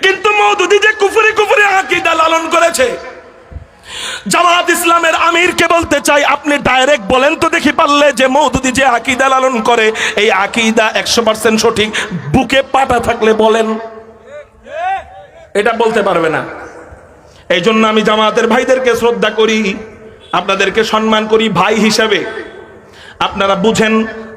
কিন্তু মওদুদি যে কুফরি কুফরি আকীদা লালন করেছে, জামাত ইসলামের আমিরকে বলতে চাই, আপনি ডাইরেক্ট বলেন তো দেখি পারলে যে মওদুদি যে আকীদা লালন করে এই আকীদা 100% সঠিক, বুকে পাটা থাকলে বলেন। এটা বলতে পারবে না। এই জন্য আমি জামাতের ভাইদেরকে শ্রদ্ধা করি, আপনাদেরকে সম্মান করি ভাই হিসাবে। আপনারা বুঝেন,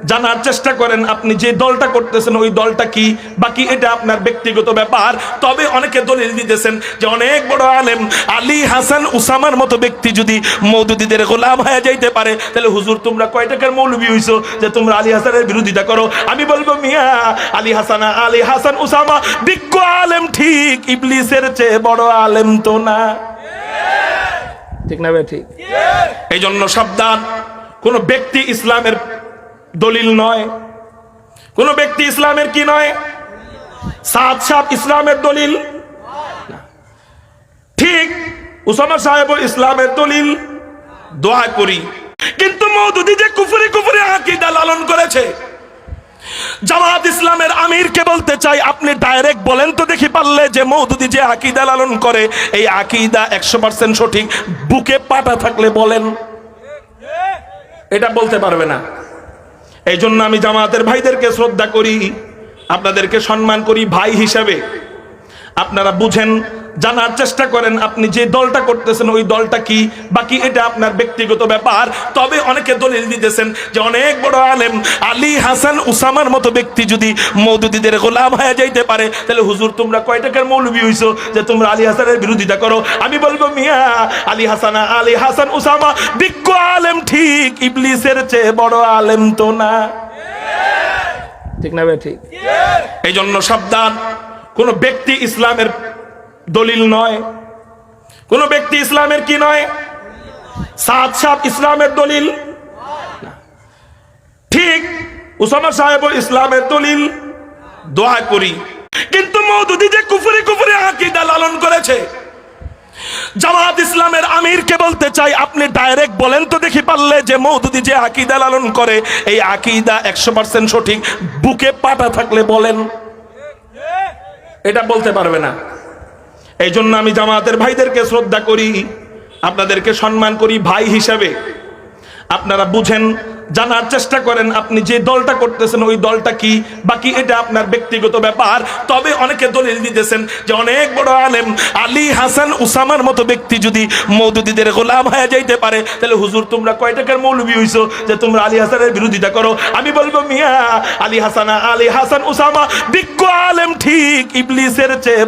জানার চেষ্টা করেন আপনি যে দলটা করতেছেন ওই দলটা কি, বাকি এটা আপনার ব্যক্তিগত ব্যাপার। তবে অনেকে দলিল দিতেছেন যে অনেক বড় আলেম আলী হাসান উসামার মতো ব্যক্তি যদি মওদুদিদের গোলাম হয়ে যাইতে পারে, তাহলে হুজুর তোমরা কয় টাকার মৌলবি হইছো যে তোমরা আলী হাসানের বিরোধিতা করো? আমি বলবো মিয়া, আলী হাসান উসামা বিজ্ঞ আলেম ঠিক, ইবলিসের চেয়ে বড় আলেম তো না, ঠিক না ভাই? ঠিক। এই জন্য সাবধান, কোন ব্যক্তি ইসলামের দলিল নয়, কোন ব্যক্তি ইসলামের কি নয়, সাদ সাহেব ইসলামের দলিল ঠিক, উসামা সাহেব ইসলামের দলিল, দোয়া করি। কিন্তু মওদুদি যে কুফরি কুফরি আকীদা লালন করেছে, জামাত ইসলামের আমিরকে বলতে চাই, আপনি ডাইরেক্ট বলেন তো দেখি পারলে যে মওদুদি যে আকীদা লালন করে এই আকীদা 100% সঠিক, বুকে পাটা থাকলে বলেন। এটা বলতে পারবে না। এই জন্য আমি জামাতের ভাইদেরকে শ্রদ্ধা করি, আপনাদেরকে সম্মান করি ভাই হিসাবে। আপনারা বুঝেন, জানার চেষ্টা করেন আপনি যে দলটা করতেছেন ওই দলটা কি, বাকি এটা আপনার ব্যক্তিগত ব্যাপার। তবে অনেকে দলিল দিতেছেন যে অনেক বড় আলেম আলী হাসান উসামার মতো ব্যক্তি যদি মওদুদিদের গোলাম হয়ে যাইতে পারে, তাহলে হুজুর তোমরা কয় টাকার মৌলবি হইছো যে তোমরা আলী হাসানের বিরোধিতা করো? আমি বলবো মিয়া, আলী হাসান উসামা বিজ্ঞ আলেম ঠিক, ইবলিসের চেয়ে বড় আলেম তো না, ঠিক না ভাই? ঠিক। এই জন্য সাবধান, কোন ব্যক্তি ইসলামের দলিল নয়, কোন ব্যক্তি ইসলামের কি নয়, সাদ সাহেব ইসলামের দলিল ঠিক, উসামা সাহেব ইসলামের দলিল, দোয়া করি। কিন্তু মওদুদি যে কুফরি কুফরি আকীদা লালন করেছে, জামাত ইসলামের আমিরকে বলতে চাই, আপনি ডাইরেক্ট বলেন তো দেখি পারলে যে মওদুদি যে আকীদা লালন করে এই আকীদা 100% সঠিক, বুকে পাটা থাকলে বলেন। এটা বলতে পারবে না। এই জন্য আমি জামাতের ভাইদেরকে শ্রদ্ধা করি, আপনাদেরকে সম্মান করি ভাই হিসাবে। আপনারা বুঝেন, জানার চেষ্টা করেন আপনি যে দলটা করতেছেন ওই দলটা কি, বাকি এটা আপনার ব্যক্তিগত ব্যাপার। তবে অনেকে দলিল দিতেছেন যে অনেক বড় আলেম আলী হাসান উসামার মতো ব্যক্তি যদি মওদুদিদের গোলাম হয়ে যাইতে পারে, তাহলে হুজুর তোমরা কয় টাকার মৌলবি হইছো যে তোমরা আলী হাসানের বিরোধিতা করো? আমি বলবো মিয়া, আলী হাসান উসামা বিজ্ঞ আলেম ঠিক, ইবলিসের চেয়ে